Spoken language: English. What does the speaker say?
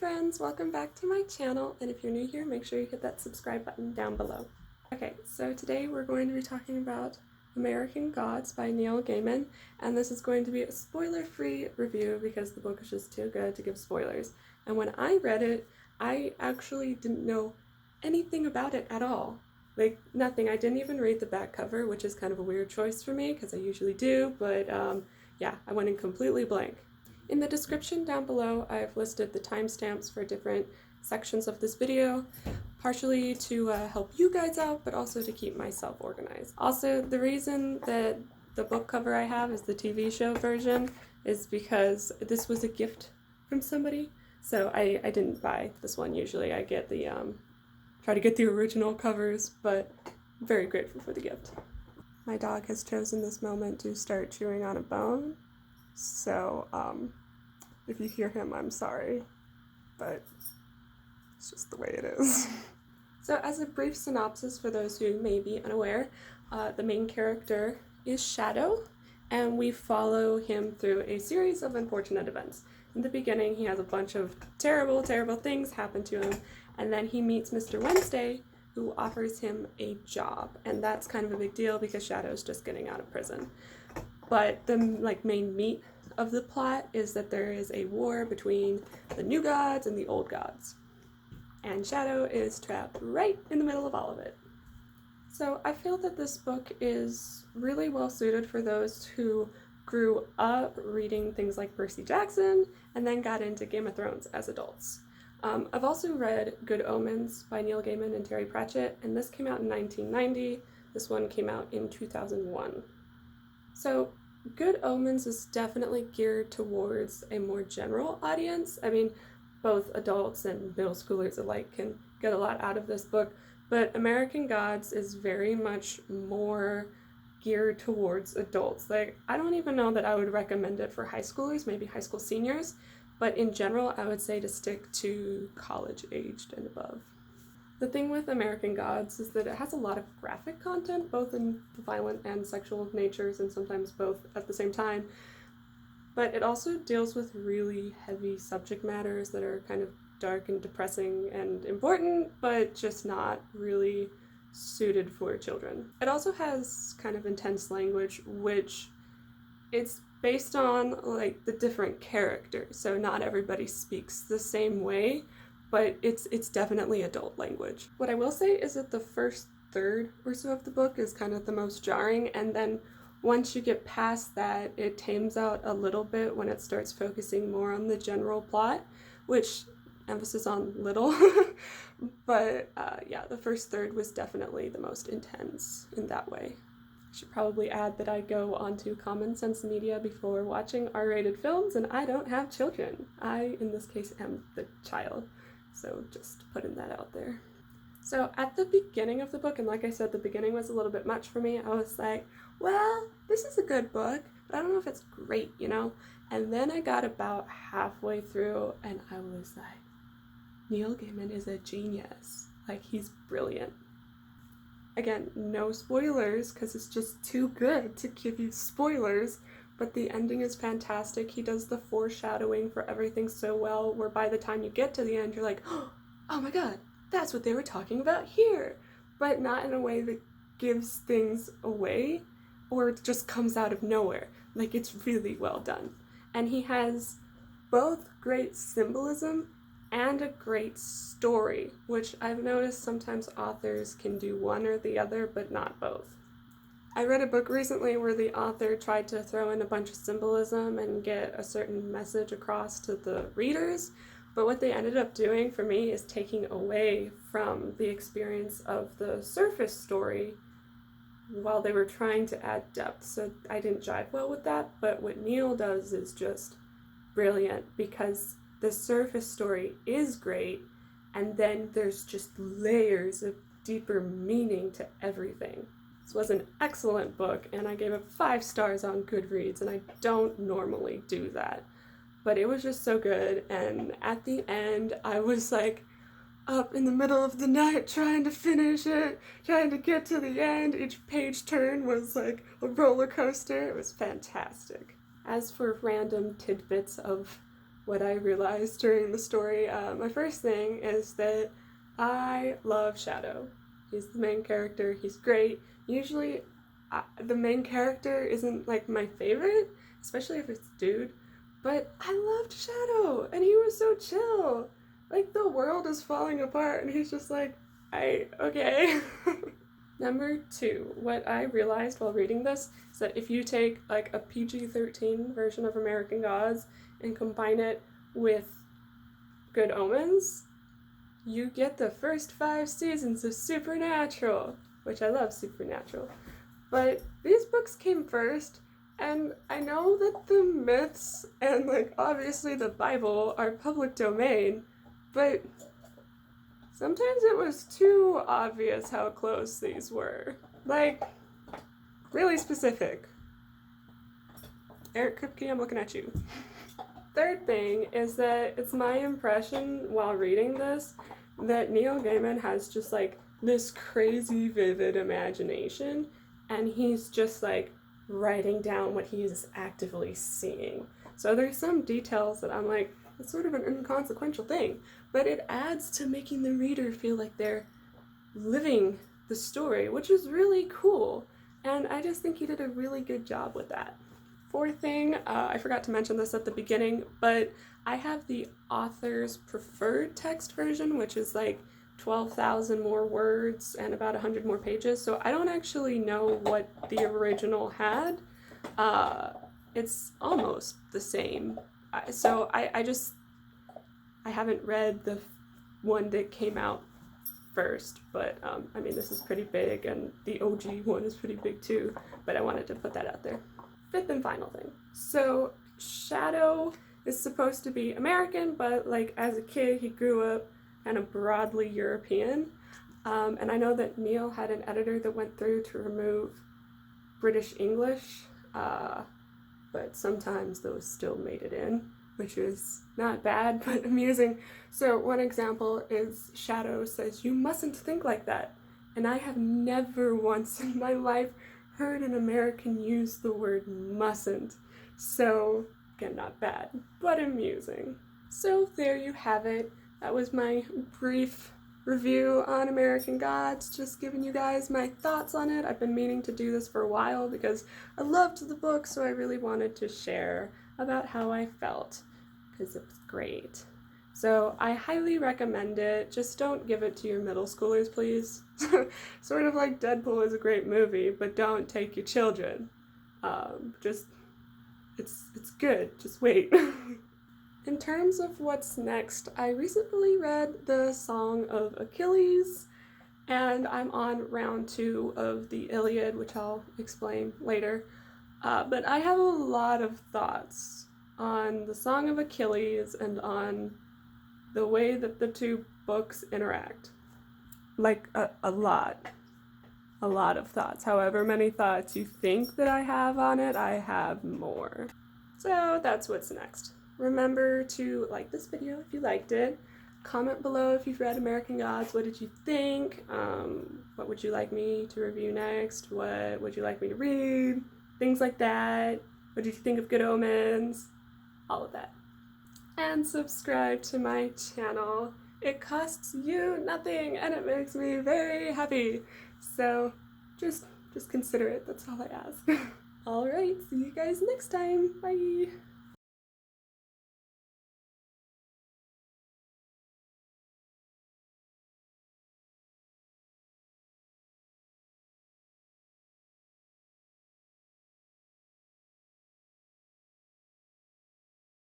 friends, welcome back to my channel, and if you're new here, make sure you hit that subscribe button down below. Okay, so today we're going to be talking about American Gods by Neil Gaiman, and this is going to be a spoiler-free review because the book is just too good to give spoilers. And when I read it, I actually didn't know anything about it at all. Like, nothing. I didn't even read the back cover, which is kind of a weird choice for me because I usually do, but yeah, I went in completely blank. In the description down below, I've listed the timestamps for different sections of this video, partially to help you guys out, but also to keep myself organized. Also, the reason that the book cover I have is the TV show version is because this was a gift from somebody, so I didn't buy this one. Usually I get the, try to get the original covers, but I'm very grateful for the gift. My dog has chosen this moment to start chewing on a bone. So, if you hear him, I'm sorry, but it's just the way it is. So as a brief synopsis for those who may be unaware, the main character is Shadow, and we follow him through a series of unfortunate events. In the beginning, he has a bunch of terrible, terrible things happen to him, and then he meets Mr. Wednesday, who offers him a job, and that's kind of a big deal because Shadow's just getting out of prison. But the main meat of the plot is that there is a war between the new gods and the old gods. And Shadow is trapped right in the middle of all of it. So I feel that this book is really well suited for those who grew up reading things like Percy Jackson and then got into Game of Thrones as adults. I've also read Good Omens by Neil Gaiman and Terry Pratchett, and this came out in 1990. This one came out in 2001. So Good Omens is definitely geared towards a more general audience. I mean, both adults and middle schoolers alike can get a lot out of this book, but American Gods is very much more geared towards adults. Like, I don't even know that I would recommend it for high schoolers, maybe high school seniors, but in general, I would say to stick to college-aged and above. The thing with American Gods is that it has a lot of graphic content, both in the violent and sexual natures, and sometimes both at the same time. But it also deals with really heavy subject matters that are kind of dark and depressing and important, but just not really suited for children. It also has kind of intense language, which it's based on like the different characters, so not everybody speaks the same way, but it's definitely adult language. What I will say is that the first third or so of the book is kind of the most jarring, and then once you get past that, it tames out a little bit when it starts focusing more on the general plot, which emphasis on little, but yeah, the first third was definitely the most intense in that way. I should probably add that I go onto Common Sense Media before watching R-rated films, and I don't have children. I, in this case, am the child. So just putting that out there. So at the beginning of the book, and like I said, the beginning was a little bit much for me, I was like, well, this is a good book, but I don't know if it's great, you know? And then I got about halfway through and I was like, Neil Gaiman is a genius. Like, he's brilliant. Again, no spoilers, because it's just too good to give you spoilers, but the ending is fantastic. He does the foreshadowing for everything so well, where by the time you get to the end, you're like, oh my god, that's what they were talking about here, but not in a way that gives things away, or it just comes out of nowhere. Like, it's really well done. And he has both great symbolism and a great story, which I've noticed sometimes authors can do one or the other, but not both. I read a book recently where the author tried to throw in a bunch of symbolism and get a certain message across to the readers, but what they ended up doing for me is taking away from the experience of the surface story while they were trying to add depth. So I didn't jive well with that, but what Neil does is just brilliant because the surface story is great, and then there's just layers of deeper meaning to everything. This was an excellent book, and I gave it 5 stars on Goodreads, and I don't normally do that. But it was just so good, and at the end, I was like up in the middle of the night trying to finish it, trying to get to the end. Each page turn was like a roller coaster. It was fantastic. As for random tidbits of what I realized during the story. My first thing is that I love Shadow. He's the main character. He's great. Usually, the main character isn't like my favorite, especially if it's a dude. But I loved Shadow, and he was so chill. Like, the world is falling apart, and he's just like, okay. Number 2, what I realized while reading this is that if you take like a PG-13 version of American Gods and combine it with Good Omens, you get the first 5 seasons of Supernatural, which I love Supernatural. But these books came first, and I know that the myths and like obviously the Bible are public domain, but sometimes it was too obvious how close these were. Like, really specific. Eric Kripke, I'm looking at you. Third thing is that it's my impression while reading this that Neil Gaiman has just like this crazy vivid imagination, and he's just like writing down what he is actively seeing. So there's some details that I'm like, it's sort of an inconsequential thing, but it adds to making the reader feel like they're living the story, which is really cool, and I just think he did a really good job with that. Fourth thing, I forgot to mention this at the beginning, but I have the author's preferred text version, which is like 12,000 more words and about 100 more pages, so I don't actually know what the original had. It's almost the same. So I haven't read the one that came out first, but I mean, this is pretty big, and the OG one is pretty big too, but I wanted to put that out there. Fifth and final thing. So Shadow is supposed to be American, but like as a kid he grew up kind of broadly European, and I know that Neil had an editor that went through to remove British English, but sometimes those still made it in, which is not bad, but amusing. So one example is Shadow says, "You mustn't think like that." And I have never once in my life heard an American use the word mustn't. So, again, not bad, but amusing. So there you have it. That was my brief review on American Gods, just giving you guys my thoughts on it. I've been meaning to do this for a while because I loved the book, so I really wanted to share about how I felt, because it was great. So I highly recommend it. Just don't give it to your middle schoolers, please. Sort of like Deadpool is a great movie, but don't take your children. It's good. Just wait. In terms of what's next, I recently read the Song of Achilles, and I'm on round 2 of the Iliad, which I'll explain later. But I have a lot of thoughts on the Song of Achilles and on the way that the 2 books interact. Like, a lot of thoughts. However many thoughts you think that I have on it, I have more. So that's what's next. Remember to like this video if you liked it. Comment below if you've read American Gods. What did you think? What would you like me to review next? What would you like me to read? Things like that. What did you think of Good Omens? All of that. And subscribe to my channel. It costs you nothing, and it makes me very happy. So just consider it. That's all I ask. All right, see you guys next time. Bye.